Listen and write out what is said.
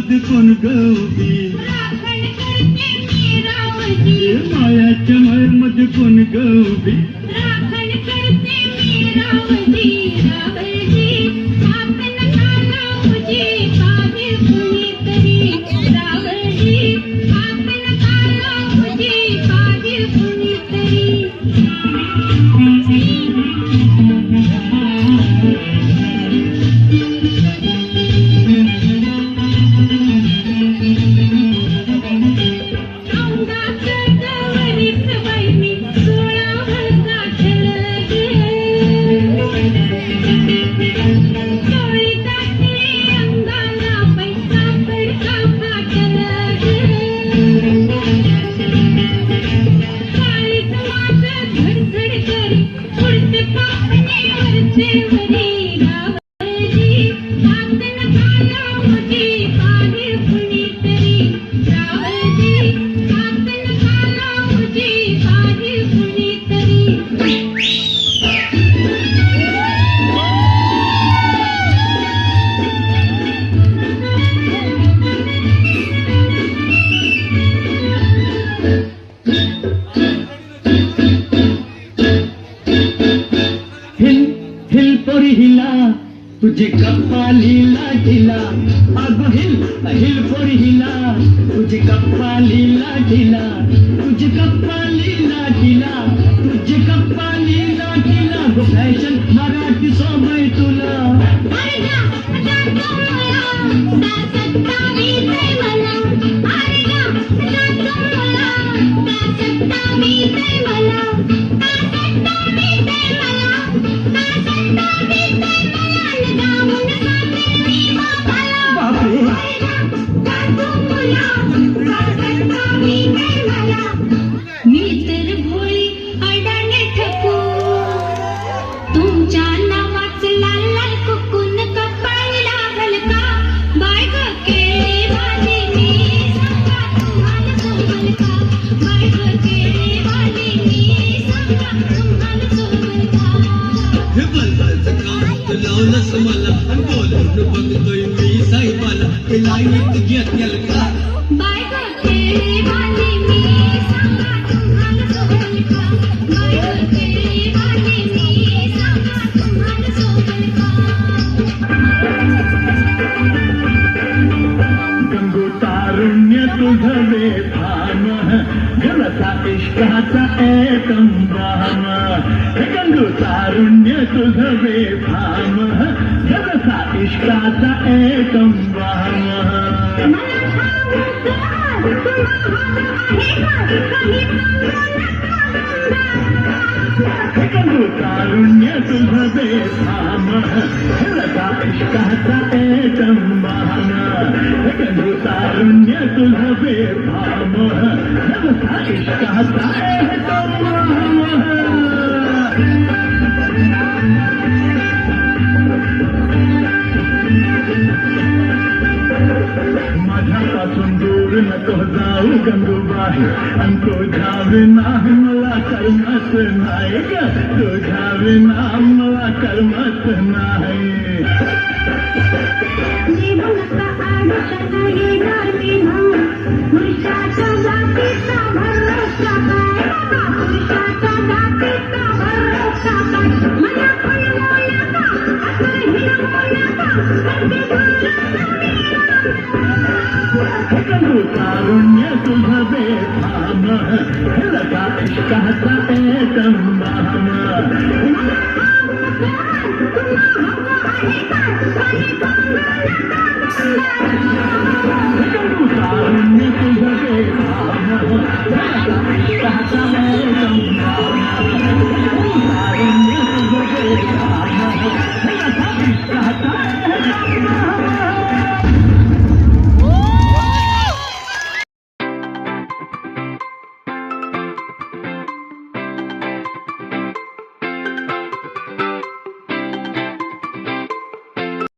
मध्ये कोण गौबी मायाच्या मायेमध्ये कोण गौबी तुझे कपालीला ढिला अगं हिल पोरी हिला तुझे कपालीला ढिला तुझे कपालीला ढिला तुझे कपालीला ढिला गो फॅशन मराठी सोबय तुला इश्काचा एकम भाम गंगू तारुण्य तुझ बेफाम जसा इश्काचा एकम भाम गंगू तारुण्य तुझ बेफाम जसा इश्काचा एकम भाम गंगू तारुण्य तुझ बेफाम जसा इश्काचा एकम भाम माझ्यापासून दूर नको जाऊ गंगूबाई आणि तुझ्या विना मला करमत नाही ग तुझ्या विना मला करमत नाही तारुण्य तुझ बेफाम लगा इश्काचा एकम भाम